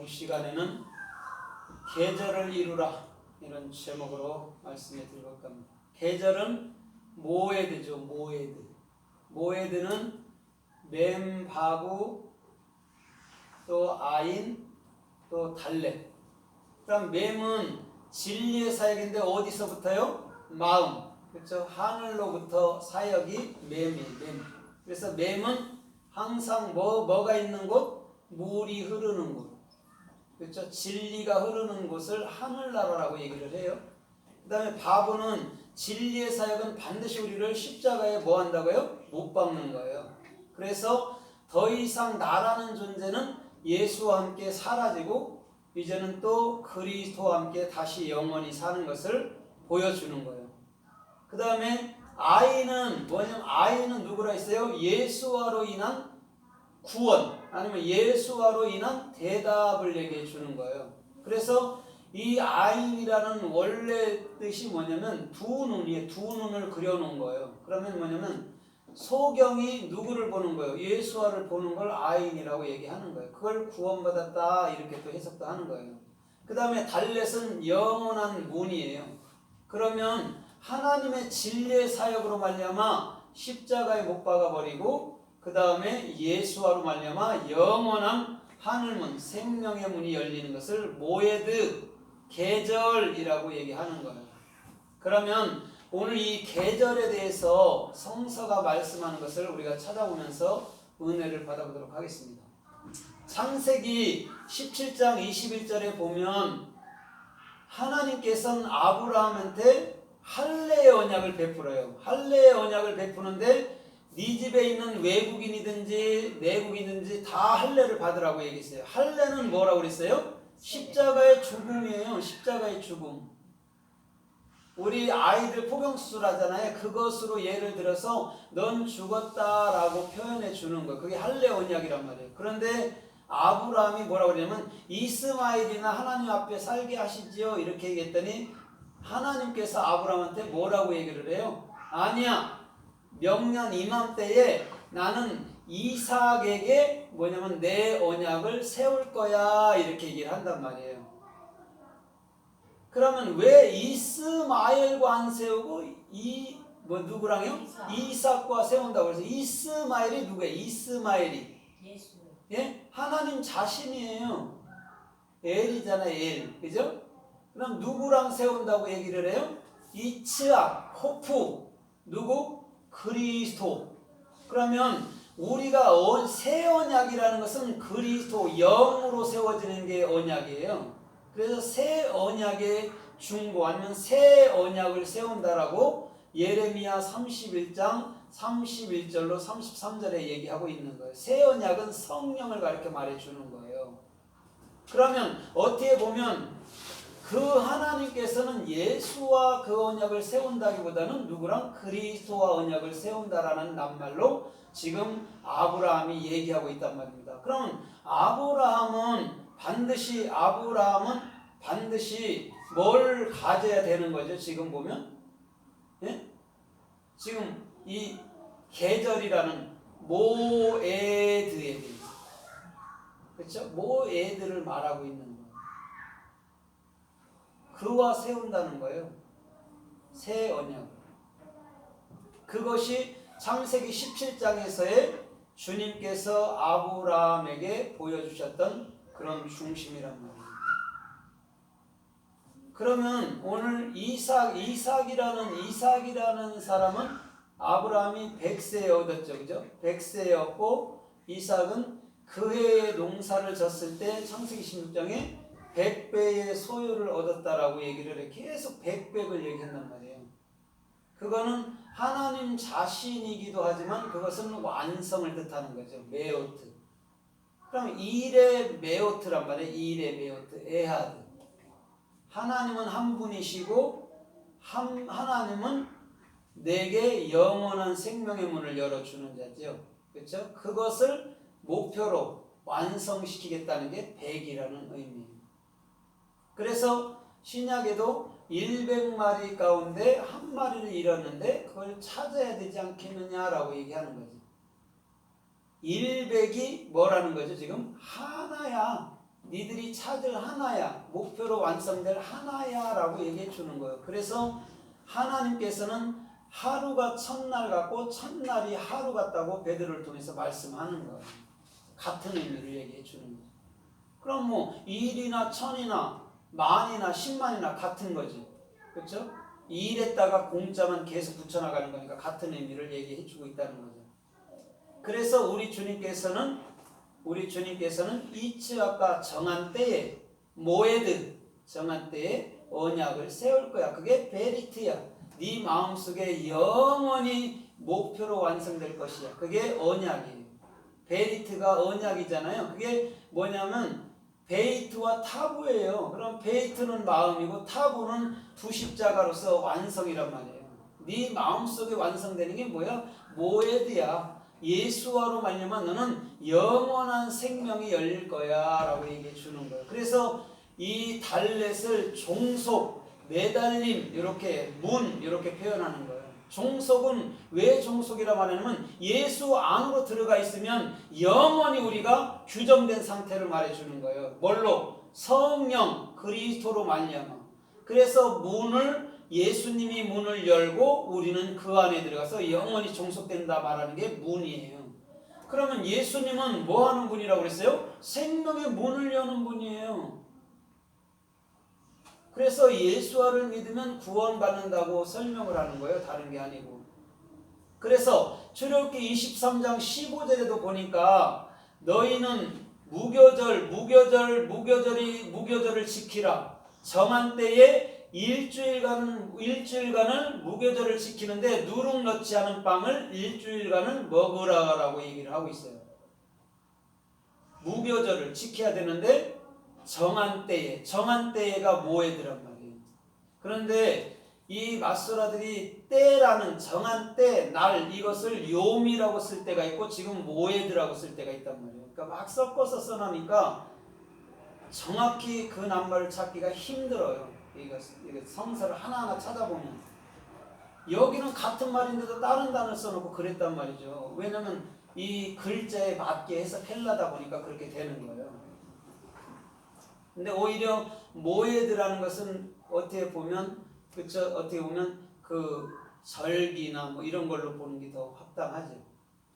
이 시간에는 계절을 이루라 이런 제목으로 말씀해 드리려고 합니다. 계절은 모에드죠. 모에드는 맴, 바구, 또 아인, 또 달래. 그럼 맴은 진리의 사역인데 어디서부터요? 마음. 그렇죠? 하늘로부터 사역이 맴이에요. 그래서 맴은 항상 뭐가 있는 곳? 물이 흐르는 곳. 그렇죠? 진리가 흐르는 곳을 하늘나라라고 얘기를 해요. 그 다음에 바보는 진리의 사역은 반드시 우리를 십자가에 뭐 한다고요? 못 박는 거예요. 그래서 더 이상 나라는 존재는 예수와 함께 사라지고 이제는 또 그리스도와 함께 다시 영원히 사는 것을 보여주는 거예요. 그 다음에 아이는 뭐냐면 아이는 누구라 했어요? 예수와로 인한 구원 아니면 예수와로 인한 대답을 얘기해 주는 거예요. 그래서 이 아인이라는 원래 뜻이 뭐냐면 두 눈을 그려놓은 거예요. 그러면 뭐냐면 소경이 누구를 보는 거예요? 예수와를 보는 걸 아인이라고 얘기하는 거예요. 그걸 구원받았다 이렇게 또 해석도 하는 거예요. 그 다음에 달렛은 영원한 문이에요. 그러면 하나님의 진리의 사역으로 말미암아 십자가에 못 박아버리고 그 다음에 예수와로 말미암아 영원한 하늘문 생명의 문이 열리는 것을 모에드 계절이라고 얘기하는 거예요. 그러면 오늘 이 계절에 대해서 성서가 말씀하는 것을 우리가 찾아보면서 은혜를 받아보도록 하겠습니다. 창세기 17장 21절에 보면 하나님께서는 아브라함한테 할례의 언약을 베풀어요. 할례의 언약을 베푸는데 네 집에 있는 외국인이든지 내국인이든지 다 할례를 받으라고 얘기했어요. 할례는 뭐라고 그랬어요? 십자가의 죽음이에요. 십자가의 죽음. 우리 아이들 포경수술 하잖아요. 그것으로 예를 들어서 넌 죽었다라고 표현해 주는 거예요. 그게 할례 언약이란 말이에요. 그런데 아브라함이 뭐라고 그러냐면 이스마엘이나 하나님 앞에 살게 하시지요 이렇게 얘기했더니 하나님께서 아브라함한테 뭐라고 얘기를 해요? 아니야. 명년 이맘때에 나는 이삭에게 뭐냐면 내 언약을 세울 거야 이렇게 얘기를 한단 말이에요. 그러면 왜 이스마엘과 안 세우고 누구랑요? 이삭과 세운다고 해서 이스마엘이 누구예요? 이스마엘이 예수. 예? 하나님 자신이에요. 엘이잖아요. 엘. 그죠? 그럼 누구랑 세운다고 얘기를 해요? 이츠악, 호프. 누구? 그리스도. 그러면 우리가 새 언약이라는 것은 그리스도 영으로 세워지는 게 언약이에요. 그래서 새 언약의 중보 아니면 새 언약을 세운다라고 예레미야 31장 31절로 33절에 얘기하고 있는 거예요. 새 언약은 성령을 가르쳐 말해주는 거예요. 그러면 어떻게 보면 그 하나님께서는 예수와 그 언약을 세운다기보다는 누구랑? 그리스도와 언약을 세운다라는 낱말로 지금 아브라함이 얘기하고 있단 말입니다. 그럼 아브라함은 반드시 뭘 가져야 되는 거죠? 지금 보면 예? 지금 이 계절이라는 모에드에 대해서 그렇죠? 모에드를 말하고 있는 거예요. 그와 세운다는 거예요. 새 언약. 그것이 창세기 17장에서의 주님께서 아브라함에게 보여주셨던 그런 중심이란 말이에요. 그러면 오늘 이삭이라는 사람은 아브라함이 100세에 얻었죠. 그죠? 100세였고 이삭은 그 해에 농사를 졌을 때 창세기 16장에 100배의 소유를 얻었다라고 얘기를 해. 계속 100백을 얘기한단 말이에요. 그거는 하나님 자신이기도 하지만 그것은 완성을 뜻하는 거죠. 메오트. 그럼 일의 메오트란 말이에요. 일의 메오트. 에하드. 하나님은 한 분이시고 하나님은 내게 영원한 생명의 문을 열어주는 자죠. 그렇죠? 그것을 목표로 완성시키겠다는 게 100이라는 의미입니다. 그래서 신약에도 100마리 가운데 한 마리를 잃었는데 그걸 찾아야 되지 않겠느냐라고 얘기하는 거죠. 100이 뭐라는 거죠? 지금 하나야. 니들이 찾을 하나야, 목표로 완성될 하나야 라고 얘기해 주는 거예요. 그래서 하나님께서는 하루가 첫날 같고 첫날이 하루 같다고 베드로를 통해서 말씀하는 거예요. 같은 의미를 얘기해 주는 거예요. 그럼 뭐 1이나 1000이나 만이나 10만이나 같은 거지. 그렇죠? 2일에다가 공짜만 계속 붙여나가는 거니까 같은 의미를 얘기해 주고 있다는 거죠. 그래서 우리 주님께서는 이츠와가 정한 때에 모에드, 정한 때에 언약을 세울 거야. 그게 베리트야. 네 마음속에 영원히 목표로 완성될 것이야. 그게 언약이에요. 베리트가 언약이잖아요. 그게 뭐냐면 베이트와 타부예요. 그럼 베이트는 마음이고 타부는 두 십자가로서 완성이란 말이에요. 네 마음속에 완성되는 게 뭐야? 모에드야. 예수와로 말미암아 너는 영원한 생명이 열릴 거야 라고 얘기해 주는 거예요. 그래서 이 달렛을 종속, 매달림, 이렇게 문 이렇게 표현하는 거예요. 종속은 왜 종속이라 말하냐면 예수 안으로 들어가 있으면 영원히 우리가 규정된 상태를 말해주는 거예요. 뭘로? 성령 그리스도로 말미암아. 그래서 문을 예수님이 문을 열고 우리는 그 안에 들어가서 영원히 종속된다 말하는 게 문이에요. 그러면 예수님은 뭐 하는 분이라고 그랬어요? 생명의 문을 여는 분이에요. 그래서 예수와를 믿으면 구원받는다고 설명을 하는 거예요. 다른 게 아니고. 그래서 출애굽기 23장 15절에도 보니까 너희는 무교절을 지키라. 정한 때에 일주일간을 무교절을 지키는데 누룩 넣지 않은 빵을 일주일간을 먹으라라고 얘기를 하고 있어요. 무교절을 지켜야 되는데 정한 때가 모에드란 말이에요. 그런데 이 마소라들이 때라는 정한 때, 날 이것을 요미라고 쓸 때가 있고 지금 모에드라고 쓸 때가 있단 말이에요. 그러니까 막 섞어서 써놓으니까 정확히 그 낱말을 찾기가 힘들어요. 이거 성서를 하나하나 찾아보면 여기는 같은 말인데도 다른 단어를 써놓고 그랬단 말이죠. 왜냐면 이 글자에 맞게 해석하려다 보니까 그렇게 되는 거예요. 근데 오히려 모에드라는 것은 어떻게 보면 그 절기나 뭐 이런 걸로 보는 게 더 합당하죠.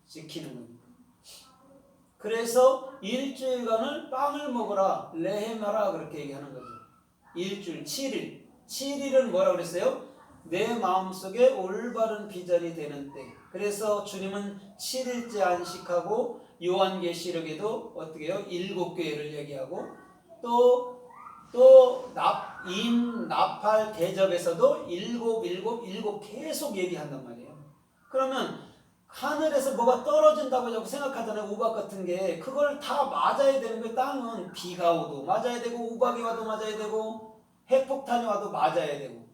지키는 거니까. 그래서 일주일간을 빵을 먹어라, 레헴하라 그렇게 얘기하는 거죠. 일주일, 7일. 7일은 뭐라고 그랬어요? 내 마음속에 올바른 비전이 되는 때. 그래서 주님은 7일째 안식하고 요한계시록에도 어떻게 해요? 7교회를 얘기하고 또 나팔 대접에서도 7 계속 얘기한단 말이에요. 그러면 하늘에서 뭐가 떨어진다고 자꾸 생각하잖아요. 우박 같은 게. 그걸 다 맞아야 되는 거예요. 땅은 비가 오도 맞아야 되고 우박이 와도 맞아야 되고 핵폭탄이 와도 맞아야 되고.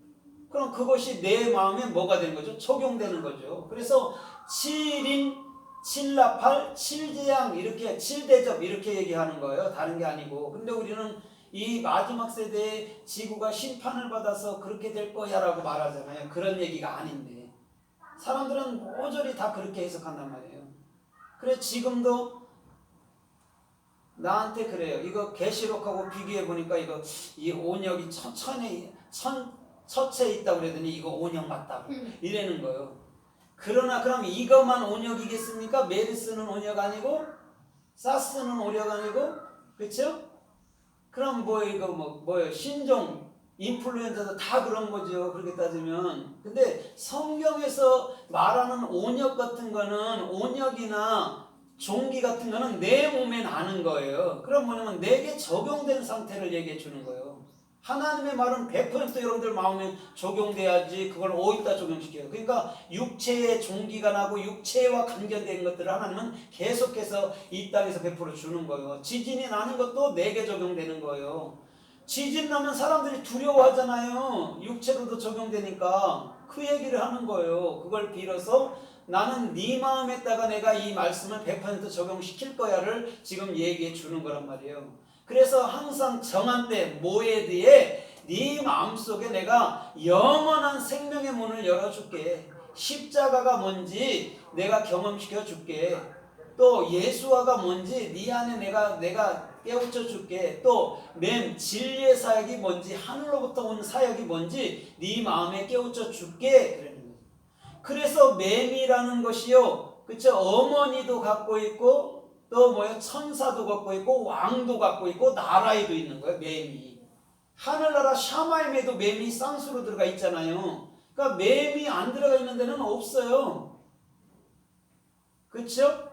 그럼 그것이 내 마음에 뭐가 되는 거죠? 적용되는 거죠. 그래서 7인 7나팔 7재앙 이렇게 7대접 이렇게 얘기하는 거예요. 다른 게 아니고. 근데 우리는 이 마지막 세대에 지구가 심판을 받아서 그렇게 될 거야 라고 말하잖아요. 그런 얘기가 아닌데 사람들은 모조리 다 그렇게 해석한단 말이에요. 그래 지금도 나한테 그래요. 이거 계시록하고 비교해 보니까 이 온역이 처체에 있다고 그러더니 이거 온역 맞다고 이래는 거예요. 그러나 그럼 이것만 온역이겠습니까? 메르스는 온역 아니고 사스는 온역 아니고 그렇죠? 그럼 뭐예요? 신종 인플루엔자도 다 그런 거죠. 그렇게 따지면. 근데 성경에서 말하는 온역 같은 거는 온역이나 종기 같은 거는 내 몸에 나는 거예요. 그럼 뭐냐면 내게 적용된 상태를 얘기해 주는 거예요. 하나님의 말은 100% 여러분들 마음에 적용돼야지 그걸 어디다 적용시켜요. 그러니까 육체의 종기가 나고 육체와 관련된 것들을 하나님은 계속해서 이 땅에서 100% 주는 거예요. 지진이 나는 것도 내게 적용되는 거예요. 지진 나면 사람들이 두려워하잖아요. 육체로도 적용되니까 그 얘기를 하는 거예요. 그걸 빌어서 나는 네 마음에다가 내가 이 말씀을 100% 적용시킬 거야를 지금 얘기해 주는 거란 말이에요. 그래서 항상 정한 때 모에드에 네 마음속에 내가 영원한 생명의 문을 열어줄게. 십자가가 뭔지 내가 경험시켜 줄게. 또 예수와가 뭔지 네 안에 내가 깨우쳐 줄게. 또 맴 진리의 사역이 뭔지 하늘로부터 온 사역이 뭔지 네 마음에 깨우쳐 줄게. 그러는 거예요. 그래서 맴이라는 것이요, 그쵸? 어머니도 갖고 있고 또 뭐요? 천사도 갖고 있고 왕도 갖고 있고 나라에도 있는 거예요. 맴이. 하늘나라 샤마임에도 맴이 쌍수로 들어가 있잖아요. 그러니까 맴이 안 들어가 있는 데는 없어요. 그쵸?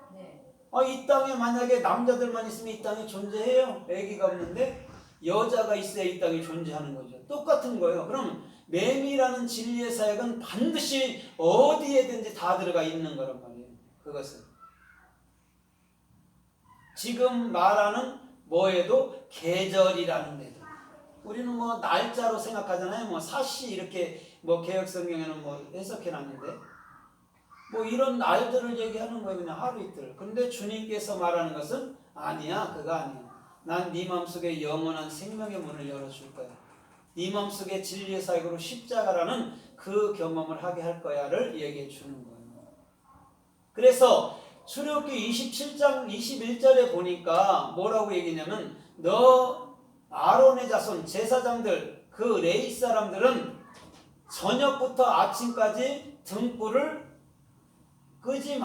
이 땅에 만약에 남자들만 있으면 이 땅에 존재해요? 애기가 없는데 여자가 있어야 이 땅에 존재하는 거죠. 똑같은 거예요. 그럼 맴이라는 진리의 사역은 반드시 어디에든지 다 들어가 있는 거란 말이에요. 그것은 지금 말하는 뭐에도 계절이라는 데도, 우리는 뭐 날짜로 생각하잖아요. 뭐 사시 이렇게 뭐 개혁성경에는 뭐 해석해 놨는데 뭐 이런 날들을 얘기하는 거예요. 그냥 하루 이틀. 그런데 주님께서 말하는 것은 아니야. 그거 아니야. 난 네 마음속에 영원한 생명의 문을 열어줄 거야. 네 마음속에 진리의 사역으로 십자가라는 그 경험을 하게 할 거야를 얘기해 주는 거예요. 그래서 출애굽기 27장 21절에 보니까 뭐라고 얘기냐면 너 아론의 자손 제사장들 그 레위 사람들은 저녁부터 아침까지 등불을 끄지